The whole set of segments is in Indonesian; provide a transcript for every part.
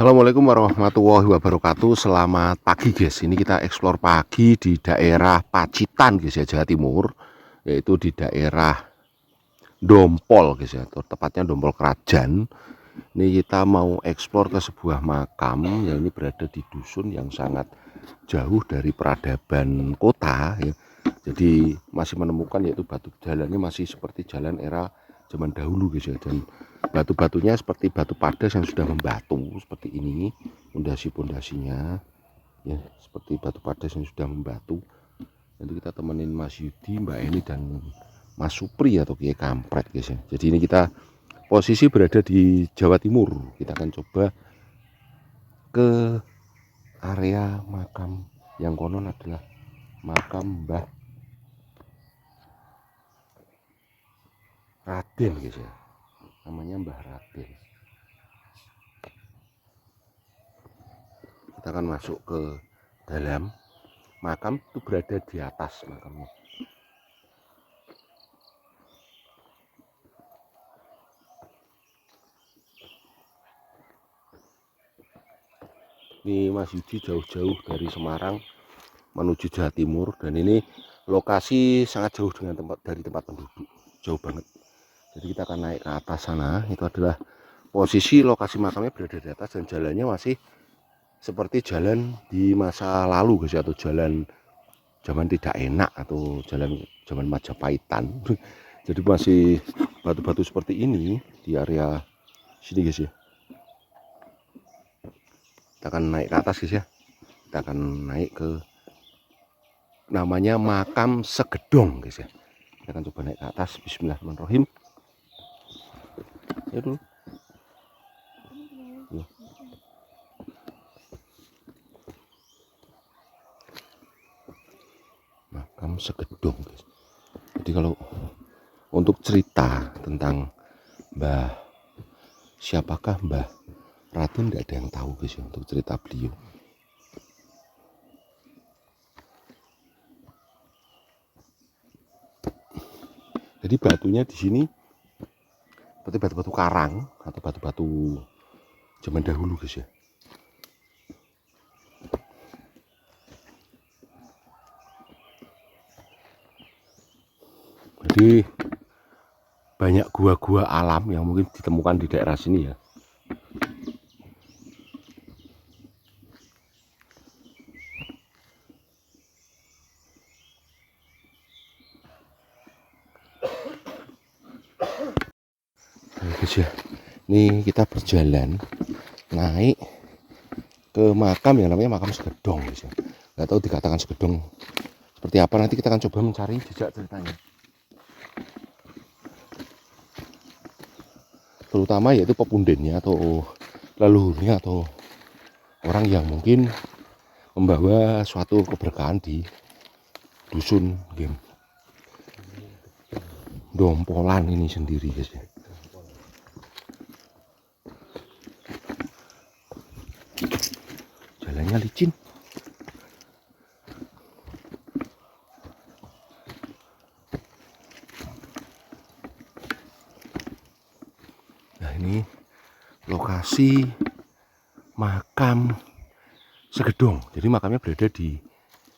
Assalamualaikum warahmatullahi wabarakatuh. Selamat pagi guys. Ini kita eksplor pagi di daerah Pacitan guys ya, Jawa Timur. Yaitu di daerah Dompol guys ya, atau tepatnya Dompol Kerajaan. Ini kita mau eksplor ke sebuah makam yang ini berada di dusun yang sangat jauh dari peradaban kota ya. Jadi masih menemukan yaitu batu jalannya masih seperti jalan era zaman dahulu guys ya, dan batu-batunya seperti batu padas yang sudah membatu seperti ini, pondasi-pondasinya ya seperti batu padas yang sudah membatu. Nanti kita temenin Mas Yudi, Mbak Eni dan Mas Supri atau Kiai Kampret guys ya. Jadi ini kita posisi berada di Jawa Timur. Kita akan coba ke area makam yang konon adalah makam Mbah Raden guys ya, namanya Mbah Raden. Kita akan masuk ke dalam makam, itu berada di atas makamnya. Ini Mas Yudi jauh-jauh dari Semarang menuju Jawa Timur, dan ini lokasi sangat jauh dari tempat penduduk, jauh banget. Jadi kita akan naik ke atas sana. Itu adalah posisi lokasi makamnya berada di atas, dan jalannya masih seperti jalan di masa lalu guys, atau jalan zaman tidak enak, atau jalan zaman Majapahitan. Jadi masih batu-batu seperti ini di area sini guys ya. Kita akan naik ke atas guys ya. Kita akan naik ke namanya makam Segedong guys ya. Kita akan coba naik ke atas. Bismillahirrahmanirrahim. Ya dulu. Ya. Makam Segedong guys. Jadi kalau untuk cerita tentang siapakah Mbah Raden, tidak ada yang tahu guys ya, untuk cerita beliau. Jadi batunya di sini seperti batu-batu karang atau batu-batu zaman dahulu guys ya. Jadi banyak gua-gua alam yang mungkin ditemukan di daerah sini ya. Nah, guys ya, ini kita berjalan naik ke makam yang namanya makam Segedong guys ya. Nggak tahu dikatakan Segedong seperti apa, nanti kita akan coba mencari jejak ceritanya. Terutama yaitu pepundennya atau leluhurnya, atau orang yang mungkin membawa suatu keberkahan di dusun game Dompolan ini sendiri guys ya. Jalannya licin. Nah ini lokasi makam Segedong. Jadi makamnya berada di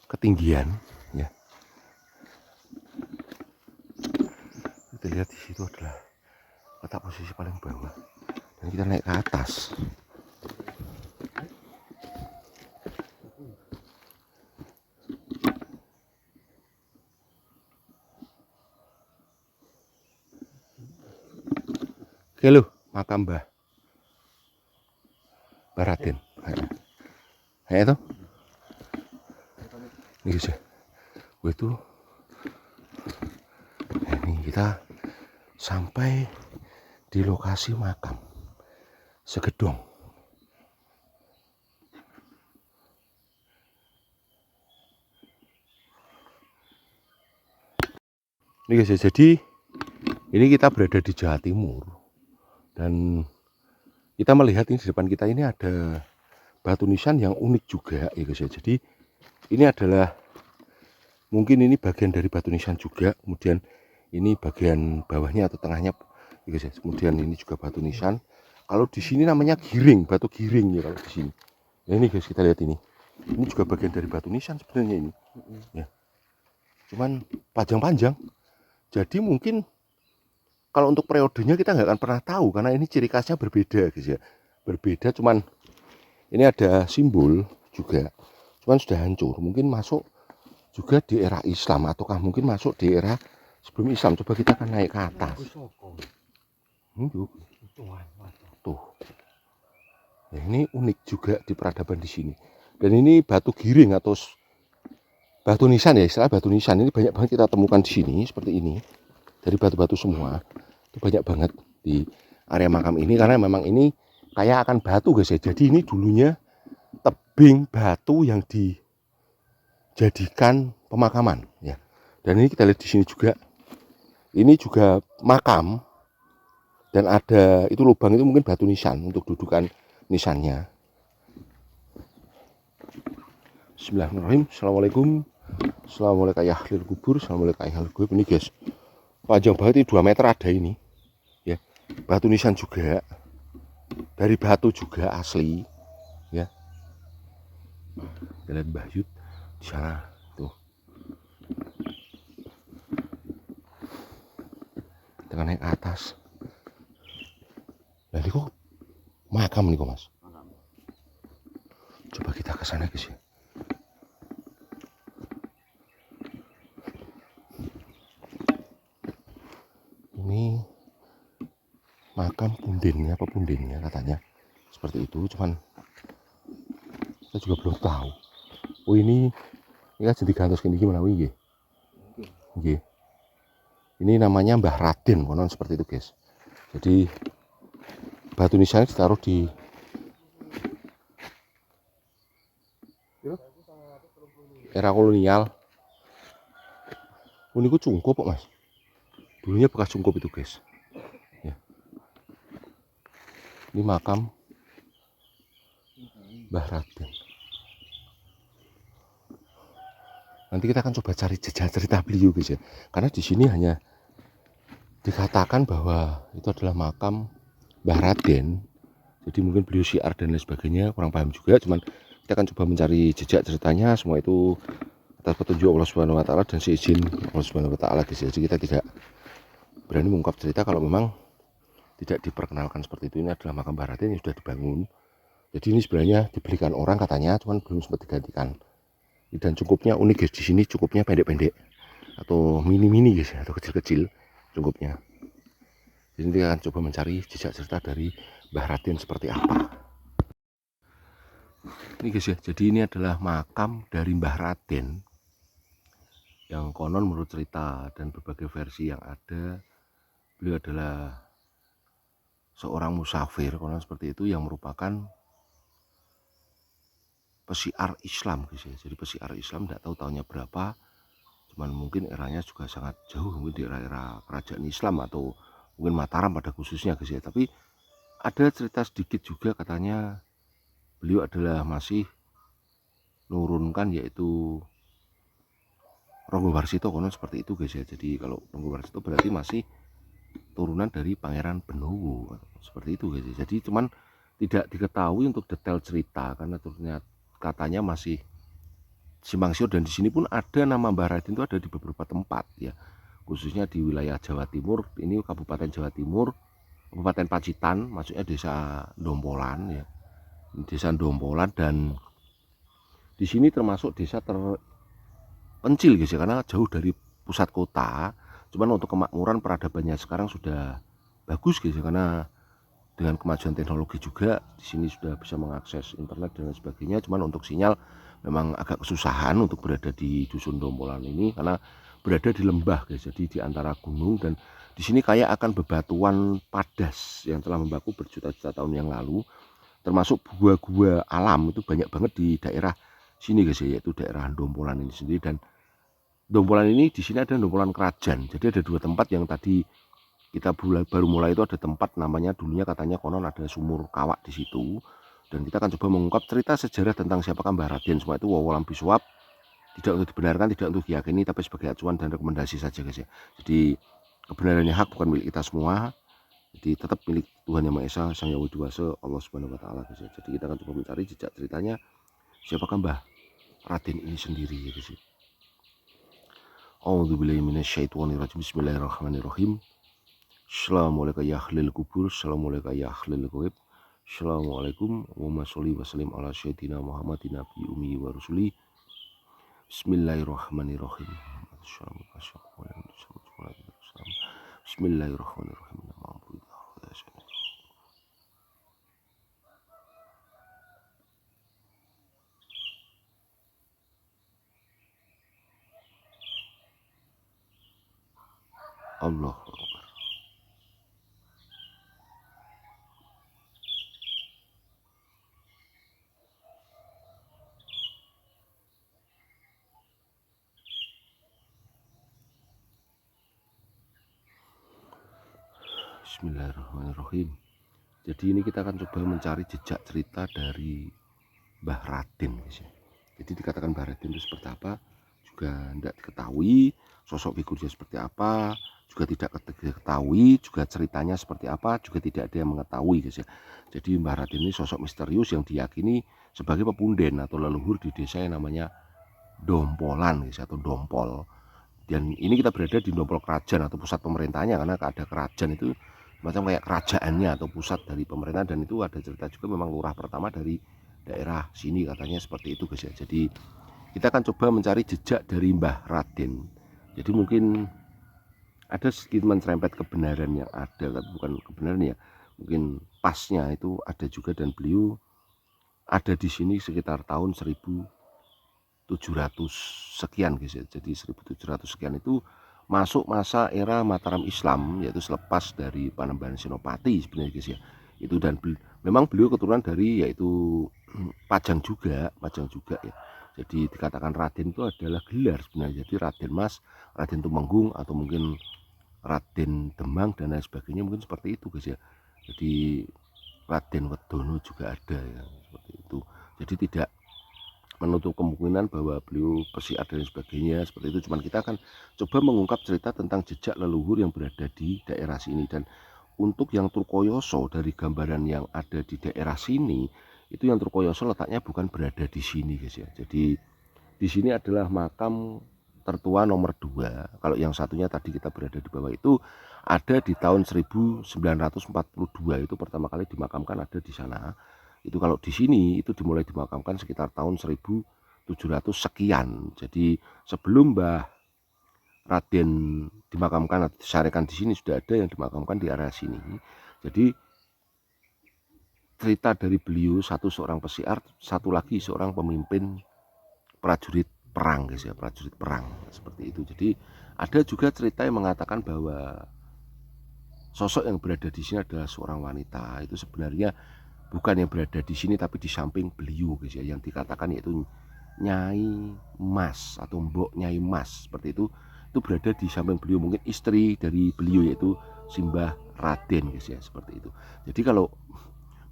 ketinggian ya. Kita lihat di situ adalah letak posisi paling bawah, dan kita naik ke atas. Oke loh, makam Mbah Raden. Kayak itu. Ini guys ya. Itu. Nah, ini kita sampai di lokasi makam Segedong. Ini guys ya, jadi ini kita berada di Jawa Timur, dan kita melihat ini di depan kita ini ada batu nisan yang unik juga ya guys ya. Jadi ini adalah mungkin ini bagian dari batu nisan juga, kemudian ini bagian bawahnya atau tengahnya ya guys ya. Kemudian ini juga batu nisan. Kalau di sini namanya giring, batu giring ya kalau di sini. Ya ini guys, kita lihat ini. Ini juga bagian dari batu nisan sebenarnya ini. Ya. Cuman panjang-panjang. Jadi mungkin kalau untuk periodenya kita nggak akan pernah tahu karena ini ciri khasnya berbeda guys ya. Berbeda, cuman ini ada simbol juga. Cuman sudah hancur. Mungkin masuk juga di era Islam ataukah mungkin masuk di era sebelum Islam. Coba kita akan naik ke atas. Tuh. Nah, ini unik juga di peradaban di sini. Dan ini batu giring atau batu nisan ya, istilah batu nisan ini banyak banget kita temukan di sini seperti ini. Dari batu-batu semua. Itu banyak banget di area makam ini karena memang ini kayak akan batu guys ya. Jadi ini dulunya tebing batu yang dijadikan pemakaman ya. Dan ini kita lihat di sini juga. Ini juga makam dan ada itu lubang itu mungkin batu nisan untuk dudukan nisannya. Bismillahirrahmanirrahim. Assalamualaikum. Assalamualaikum ya ahlul kubur. Assalamualaikum ya ahlul kubur. Ini guys, panjang banget ini 2 meter ada ini. Ya, batu nisan juga. Dari batu juga asli. Ya. Kita lihat Mbah Yud di sana tuh. Kita naik ke atas. Nah, ini kok makam nih kok mas. Coba kita ke sana guys ya. Ini makam pundennya apa pundennya katanya seperti itu, cuman saya juga belum tahu. Oh ini kan jadi gantos gini gimana wih? Ini namanya Mbah Raden konon seperti itu guys. Jadi batu nisannya ditaruh di era kolonial. Ini ku cungkup kok mas. Dulunya bekas cungkup itu guys. Ya. Ini makam Mbah Raden. Nanti kita akan coba cari jejak cerita beliau guys ya. Karena di sini hanya dikatakan bahwa itu adalah makam Mbah Raden. Jadi mungkin beliau syiar dan lain sebagainya, kurang paham juga. Cuman kita akan coba mencari jejak ceritanya. Semua itu atas petunjuk Allah Subhanahu wa taala dan seizin Allah Subhanahu wa taala guys. Jadi kita tidak berani mengungkap cerita kalau memang tidak diperkenalkan seperti itu. Ini adalah makam Mbah Raden yang sudah dibangun. Jadi ini sebenarnya dibelikan orang katanya, cuman belum sempat digantikan. Dan cukupnya unik guys, di sini cukupnya pendek-pendek atau mini-mini guys ya, atau kecil-kecil cukupnya. Jadi kita akan coba mencari jejak cerita dari Mbah Raden seperti apa. Ini guys ya, jadi ini adalah makam dari Mbah Raden yang konon menurut cerita dan berbagai versi yang ada, beliau adalah seorang musafir konon seperti itu yang merupakan pesiar Islam guys ya. Jadi pesiar Islam tidak tahu tahunnya berapa, cuman mungkin eranya juga sangat jauh, mungkin di era kerajaan Islam atau mungkin Mataram pada khususnya guys ya. Tapi ada cerita sedikit juga katanya beliau adalah masih nurunkan yaitu Ronggo Warsito konon seperti itu guys ya. Jadi kalau Ronggo Warsito berarti masih turunan dari Pangeran Benowo seperti itu guys ya. Jadi cuman tidak diketahui untuk detail cerita karena ternyata katanya masih simpang siur, dan di sini pun ada nama Mbah Raden itu ada di beberapa tempat ya, khususnya di wilayah Jawa Timur. Ini Kabupaten Jawa Timur, Kabupaten Pacitan, maksudnya Desa Dompolan ya, Desa Dompolan. Dan di sini termasuk desa terpencil guys ya, karena jauh dari pusat kota. Cuman untuk kemakmuran peradabannya sekarang sudah bagus guys ya, karena dengan kemajuan teknologi juga di sini sudah bisa mengakses internet dan lain sebagainya. Cuman untuk sinyal memang agak kesusahan untuk berada di dusun Dompolan ini karena berada di lembah guys. Jadi di antara gunung, dan di sini kayak akan bebatuan padas yang telah membaku berjuta-juta tahun yang lalu. Termasuk gua-gua alam itu banyak banget di daerah sini guys ya, yaitu daerah Dompolan ini sendiri. Dan Dompolan ini di sini ada Dompolan Kerajaan. Jadi ada 2 tempat yang tadi kita baru mulai itu. Ada tempat namanya dulunya katanya konon ada sumur kawak di situ, dan kita akan coba mengungkap cerita sejarah tentang siapakah Mbah Raden. Semua itu wawalam biswab, tidak untuk dibenarkan, tidak untuk diyakini, tapi sebagai acuan dan rekomendasi saja guys ya. Jadi kebenarannya hak bukan milik kita semua. Jadi tetap milik Tuhan Yang Maha Esa, Sang Yang Widi Wasa, Allah Subhanahu wa taala guys ya. Jadi kita akan coba mencari jejak ceritanya siapakah Mbah Raden ini sendiri ya guys ya. A'udzubillahi minasyaitonirrajim. Bismillahirrahmanirrahim. Assalamualaikum ya ahlil kubur, assalamualaikum ya ahlil ghaib. Assalamualaikum warahmatullahi wasallam ala sayyidina Muhammadin nabi ummi wa rasuli. Bismillahirrahmanirrahim. Bismillahirrahmanirrahim. Allah Akbar. Bismillahirrahmanirrahim. Jadi ini kita akan coba mencari jejak cerita dari Mbah Raden guys ya. Jadi dikatakan Mbah Raden itu seperti apa juga tidak diketahui, sosok figurnya seperti apa juga tidak diketahui, juga ceritanya seperti apa juga tidak ada yang mengetahui guys ya. Jadi Mbah Raden ini sosok misterius yang diyakini sebagai pepunden atau leluhur di desa yang namanya Dompolan guys atau Dompol. Dan ini kita berada di Dompol kerajaan atau pusat pemerintahnya, karena ada kerajaan itu macam kayak kerajaannya atau pusat dari pemerintahan. Dan itu ada cerita juga memang lurah pertama dari daerah sini katanya seperti itu guys ya. Jadi kita akan coba mencari jejak dari Mbah Raden. Jadi mungkin ada sedikit mencerempet kebenaran yang ada, tapi bukan kebenaran ya, mungkin pasnya itu ada juga. Dan beliau ada di sini sekitar tahun 1700 sekian guys ya. Jadi 1700 sekian itu masuk masa era Mataram Islam, yaitu selepas dari Panembahan Senopati sebenarnya guys ya. Itu dan memang beliau keturunan dari yaitu Pajang juga ya. Jadi dikatakan Raden itu adalah gelar sebenarnya. Jadi Raden Mas, Raden Tumenggung, atau mungkin Raden Demang dan lain sebagainya, mungkin seperti itu guys ya. Jadi Raden Wedono juga ada ya, seperti itu. Jadi tidak menutup kemungkinan bahwa beliau bersiar dan sebagainya seperti itu. Cuman kita akan coba mengungkap cerita tentang jejak leluhur yang berada di daerah sini. Dan untuk yang Turkoyoso, dari gambaran yang ada di daerah sini, itu yang Turkoyoso letaknya bukan berada di sini guys ya. Jadi di sini adalah makam tertua nomor 2. Kalau yang satunya tadi kita berada di bawah itu ada di tahun 1942, itu pertama kali dimakamkan ada di sana. Itu kalau di sini itu dimulai dimakamkan sekitar tahun 1700 sekian. Jadi sebelum Mbah Raden dimakamkan atau disarekan di sini, sudah ada yang dimakamkan di area sini. Jadi cerita dari beliau, satu seorang pesiar, satu lagi seorang pemimpin prajurit perang guys ya, prajurit perang seperti itu. Jadi ada juga cerita yang mengatakan bahwa sosok yang berada di sini adalah seorang wanita. Itu sebenarnya bukan yang berada di sini, tapi di samping beliau guys ya, yang dikatakan yaitu Nyai Mas atau Mbok Nyai Mas seperti itu berada di samping beliau, mungkin istri dari beliau yaitu Simbah Raden guys ya, seperti itu. Jadi kalau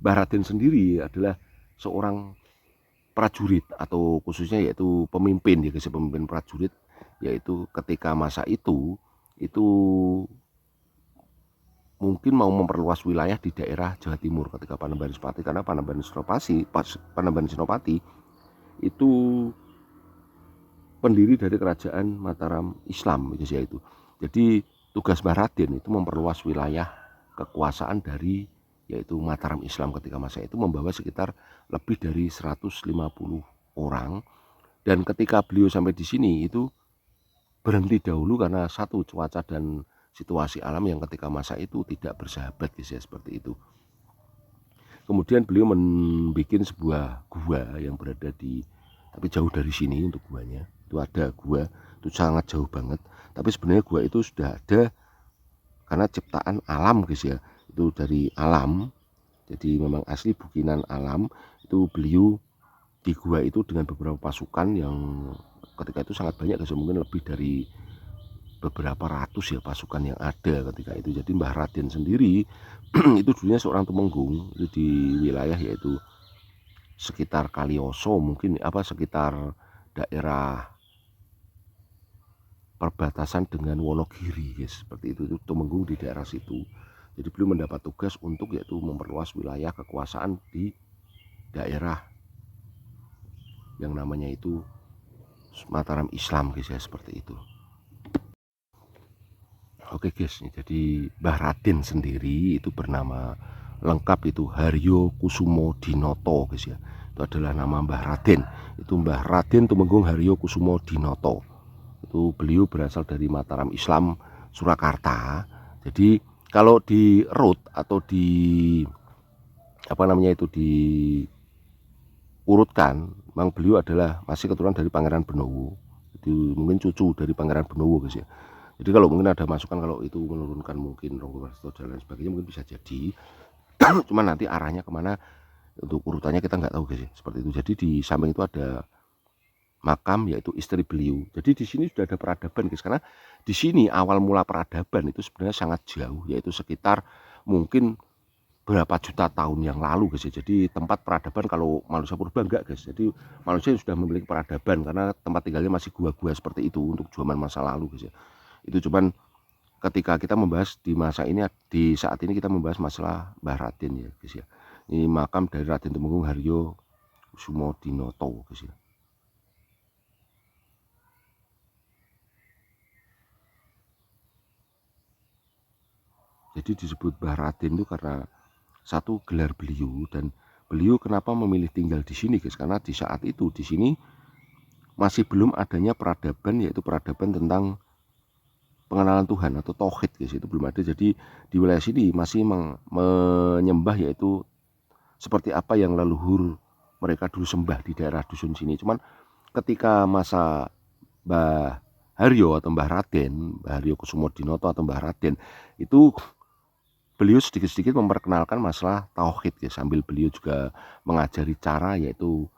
Mbah Raden sendiri adalah seorang prajurit atau khususnya yaitu pemimpin ya guys, pemimpin prajurit, yaitu ketika masa itu mungkin mau memperluas wilayah di daerah Jawa Timur ketika Panembahan Senopati, karena Panembahan Senopati itu pendiri dari kerajaan Mataram Islam guys ya itu. Jadi tugas Mbah Raden itu memperluas wilayah kekuasaan dari yaitu Mataram Islam ketika masa itu, membawa sekitar lebih dari 150 orang. Dan ketika beliau sampai di sini itu berhenti dahulu karena satu cuaca dan situasi alam yang ketika masa itu tidak bersahabat guys ya, seperti itu. Kemudian beliau membuat sebuah gua yang berada di, tapi jauh dari sini. Untuk guanya itu ada gua itu sangat jauh banget, tapi sebenarnya gua itu sudah ada karena ciptaan alam guys ya, itu dari alam. Jadi memang asli bukinan alam. Itu beliau di gua itu dengan beberapa pasukan yang ketika itu sangat banyak guys, mungkin lebih dari beberapa ratus ya pasukan yang ada ketika itu. Jadi Mbah Raden sendiri itu dulunya seorang Tumenggung, itu di wilayah yaitu sekitar Kalioso, mungkin sekitar daerah perbatasan dengan Wonogiri guys, seperti itu Tumenggung di daerah situ. Jadi beliau mendapat tugas untuk yaitu memperluas wilayah kekuasaan di daerah yang namanya itu Mataram Islam guys ya, seperti itu. Oke guys, jadi Mbah Raden sendiri itu bernama lengkap itu Haryo Kusumo Dinoto guys ya. Itu adalah nama Mbah Raden. Itu Mbah Raden Tumenggung Haryo Kusumo Dinoto. Itu beliau berasal dari Mataram Islam Surakarta. Jadi kalau di root atau di apa namanya itu diurutkan, memang beliau adalah masih keturunan dari Pangeran Benowo. Jadi mungkin cucu dari Pangeran Benowo guys ya. Jadi kalau mungkin ada masukan kalau itu menurunkan mungkin Ronggo Warsito dan lain sebagainya mungkin bisa jadi. Cuman nanti arahnya kemana untuk urutannya kita nggak tahu guys ya, seperti itu. Jadi di samping itu ada makam yaitu istri beliau. Jadi di sini sudah ada peradaban guys, karena di sini awal mula peradaban itu sebenarnya sangat jauh, yaitu sekitar mungkin berapa juta tahun yang lalu guys ya. Jadi tempat peradaban kalau manusia purba enggak guys. Jadi manusia sudah memiliki peradaban karena tempat tinggalnya masih gua-gua seperti itu untuk zaman masa lalu guys ya. Itu cuman ketika kita membahas di masa ini, di saat ini kita membahas masalah Mbah Raden ya guys ya. Ini makam dari Raden Tumenggung Haryo Kusumo Dinoto guys ya. Jadi disebut Mbah Raden itu karena satu gelar beliau, dan beliau kenapa memilih tinggal di sini guys, karena di saat itu di sini masih belum adanya peradaban, yaitu peradaban tentang pengenalan Tuhan atau tauhid guys, itu belum ada. Jadi di wilayah sini masih menyembah yaitu seperti apa yang leluhur mereka dulu sembah di daerah dusun sini. Cuman ketika masa Mbah Haryo atau Mbah Raden, Mbah Haryo Kusumo Dinoto atau Mbah Raden itu, beliau sedikit-sedikit memperkenalkan masalah tauhid ya, sambil beliau juga mengajari cara yaitu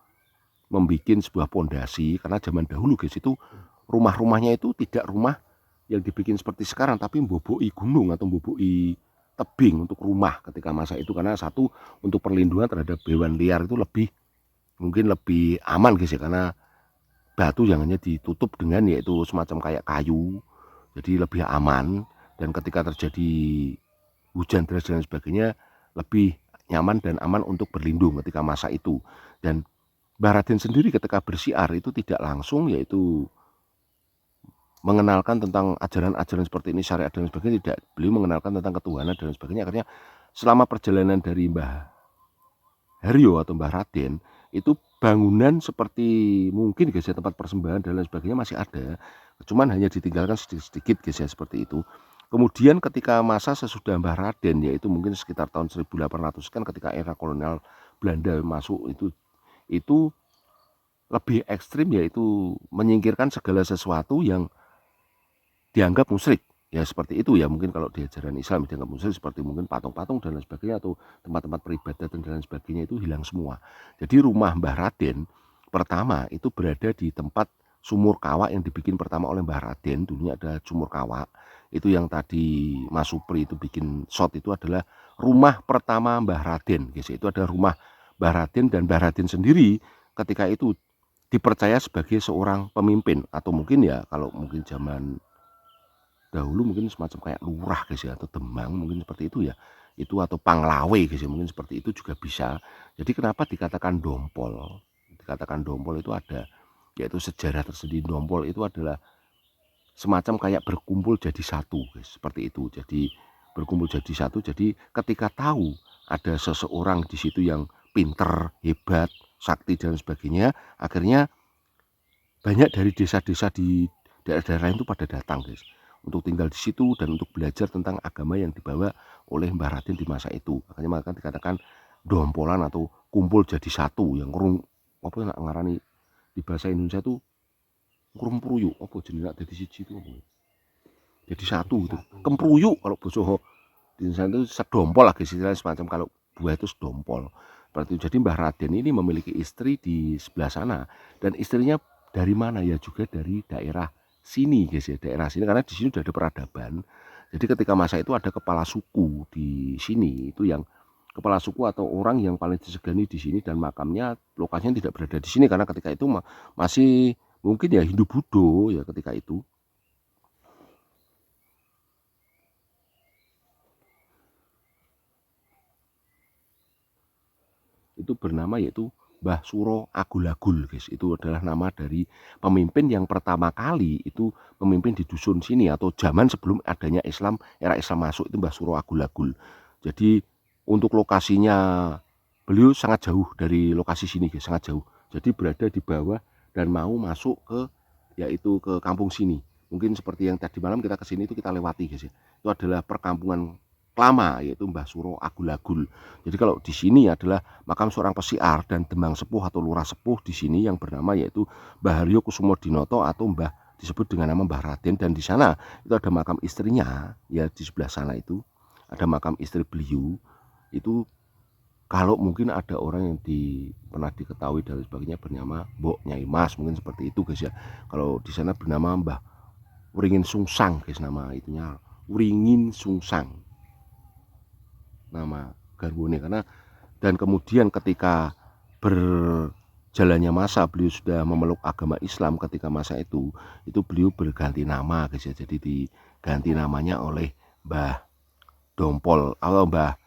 membuat sebuah pondasi. Karena zaman dahulu guys itu rumah-rumahnya itu tidak rumah yang dibikin seperti sekarang, tapi mboboi gunung atau mboboi tebing untuk rumah ketika masa itu. Karena satu, untuk perlindungan terhadap hewan liar itu mungkin lebih aman guys ya, karena batu yang hanya ditutup dengan yaitu semacam kayak kayu, jadi lebih aman. Dan ketika terjadi hujan deras dan sebagainya lebih nyaman dan aman untuk berlindung ketika masa itu. Dan Mbah Raden sendiri ketika bersiar itu tidak langsung yaitu mengenalkan tentang ajaran-ajaran seperti ini, syariat dan sebagainya, tidak. Beliau mengenalkan tentang ketuhanan dan sebagainya. Akhirnya selama perjalanan dari Mbah Haryo atau Mbah Raden itu bangunan seperti mungkin guys ya, tempat persembahan dan lain sebagainya masih ada, cuman hanya ditinggalkan sedikit-sedikit guys ya, seperti itu. Kemudian ketika masa sesudah Mbah Raden, yaitu mungkin sekitar tahun 1800 kan, ketika era kolonial Belanda masuk, itu lebih ekstrim, yaitu menyingkirkan segala sesuatu yang dianggap musyrik ya, seperti itu ya. Mungkin kalau di ajaran Islam dianggap musyrik seperti mungkin patung-patung dan lain sebagainya, atau tempat-tempat peribadatan dan lain sebagainya itu hilang semua. Jadi rumah Mbah Raden pertama itu berada di tempat sumur kawak yang dibikin pertama oleh Mbah Raden. Dulunya ada sumur kawak itu yang tadi Mas Supri itu bikin shot, itu adalah rumah pertama Mbah Raden guys. Itu ada rumah Mbah Raden, dan Mbah Raden sendiri ketika itu dipercaya sebagai seorang pemimpin, atau mungkin ya kalau mungkin zaman dahulu mungkin semacam kayak lurah guys ya, atau demang mungkin seperti itu ya, itu atau panglawe guys ya, mungkin seperti itu juga bisa. Jadi kenapa dikatakan dompol, itu ada yaitu sejarah tersendiri. Dompol itu adalah semacam kayak berkumpul jadi satu guys, seperti itu. Jadi berkumpul jadi satu, jadi ketika tahu ada seseorang di situ yang pinter, hebat, sakti dan sebagainya, akhirnya banyak dari desa-desa di daerah-daerah lain itu pada datang guys untuk tinggal di situ dan untuk belajar tentang agama yang dibawa oleh Mbah Raden di masa itu. Makanya maka dikatakan dompolan atau kumpul jadi satu, yang kurung apa nak ngarani di bahasa Indonesia itu kurung pruyu apa jenenge nak dadi siji itu apa ya? Jadi satu itu kempruyu kalau basa di Indonesia itu sedompol lagi istilahnya, semacam kalau buah itu sedompol seperti itu. Jadi Mbah Raden ini memiliki istri di sebelah sana, dan istrinya dari mana ya, juga dari daerah sini guys ya, daerah sini, karena di sini sudah ada peradaban. Jadi ketika masa itu ada kepala suku di sini, itu yang kepala suku atau orang yang paling disegani di sini, dan makamnya lokasinya tidak berada di sini karena ketika itu masih mungkin ya Hindu Buddha ya ketika itu. itu bernama yaitu Mbah Suro Agul-Agul guys. Itu adalah nama dari pemimpin yang pertama kali itu memimpin di dusun sini, atau zaman sebelum adanya Islam, era Islam masuk, itu Mbah Suro Agul-Agul. Jadi untuk lokasinya beliau sangat jauh dari lokasi sini guys, sangat jauh. Jadi berada di bawah dan mau masuk ke yaitu ke kampung sini. Mungkin seperti yang tadi malam kita kesini itu kita lewati guys ya. Itu adalah perkampungan lama yaitu Mbah Suro Agul-Agul. Jadi kalau di sini adalah makam seorang pesiar dan demang sepuh atau lurah sepuh di sini yang bernama yaitu Mbah Haryo Kusumo Dinoto atau Mbah disebut dengan nama Mbah Raden, dan di sana itu ada makam istrinya ya, di sebelah sana itu ada makam istri beliau. Itu kalau mungkin ada orang yang pernah diketahui dan sebagainya bernama Mbok Nyai Mas, mungkin seperti itu guys ya. Kalau di sana bernama Mbah Wringin Sungsang guys, nama itunya Wringin Sungsang nama garwane. Karena dan kemudian ketika berjalannya masa beliau sudah memeluk agama Islam, ketika masa itu beliau berganti nama guys ya. Jadi diganti namanya oleh Mbah Dompol atau Mbah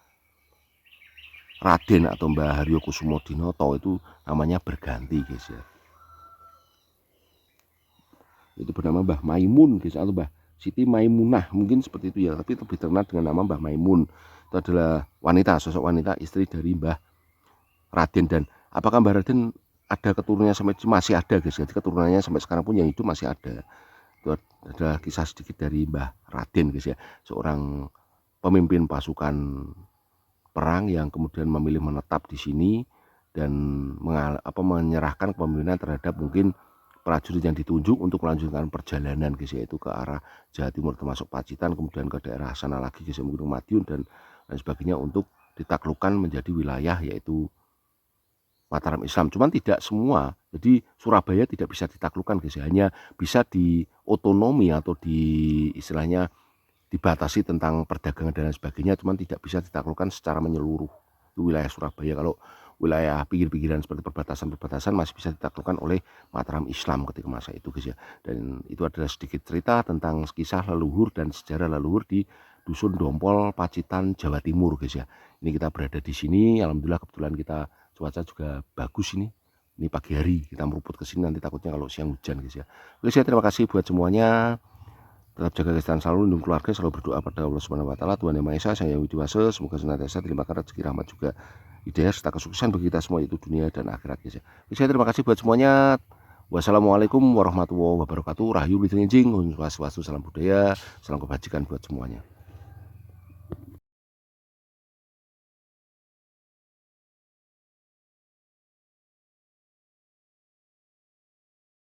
Raden atau Mbah Haryo Kusumo Dinoto, itu namanya berganti guys ya. Itu bernama Mbah Maimun guys, atau Mbah Siti Maimunah mungkin seperti itu ya, tapi lebih terkenal dengan nama Mbah Maimun. Itu adalah wanita, sosok wanita, istri dari Mbah Raden. Dan apakah Mbah Raden ada keturunannya sampai masih ada guys, jadi keturunannya sampai sekarang pun yang hidup masih ada. Itu adalah kisah sedikit dari Mbah Raden guys ya, seorang pemimpin pasukan perang yang kemudian memilih menetap di sini dan menyerahkan kepemimpinan terhadap mungkin prajurit yang ditunjuk untuk melanjutkan perjalanan guys, yaitu ke arah Jawa Timur termasuk Pacitan, kemudian ke daerah sana lagi guys, mungkin Madiun dan lain sebagainya, untuk ditaklukkan menjadi wilayah yaitu Mataram Islam. Cuman tidak semua, jadi Surabaya tidak bisa ditaklukkan guys, hanya bisa di otonomi atau di istilahnya dibatasi tentang perdagangan dan lain sebagainya, cuman tidak bisa ditaklukkan secara menyeluruh itu wilayah Surabaya. Kalau wilayah pinggir-pinggiran seperti perbatasan-perbatasan masih bisa ditaklukkan oleh Mataram Islam ketika masa itu guys ya. Dan itu adalah sedikit cerita tentang kisah leluhur dan sejarah leluhur di Dusun Dompol, Pacitan, Jawa Timur guys ya. Ini kita berada di sini, alhamdulillah kebetulan kita cuaca juga bagus ini. Ini pagi hari kita meruput ke sini, nanti takutnya kalau siang hujan guys ya. Oke, saya terima kasih buat semuanya. Tetap jaga kesehatan selalu, lindungi keluarga, selalu berdoa pada Allah Subhanahu wa taala, Tuhan Yang Maha Esa, Sang Hyang Widi Wasa, semoga senantiasa dilimpahkan rezeki, rahmat juga hidayah serta kesuksesan bagi kita semua, itu dunia dan akhirat guys ya. Saya terima kasih buat semuanya. Wassalamualaikum warahmatullahi wabarakatuh. Rahayu Wilujeng Enjing, salam budaya, salam kebajikan buat semuanya.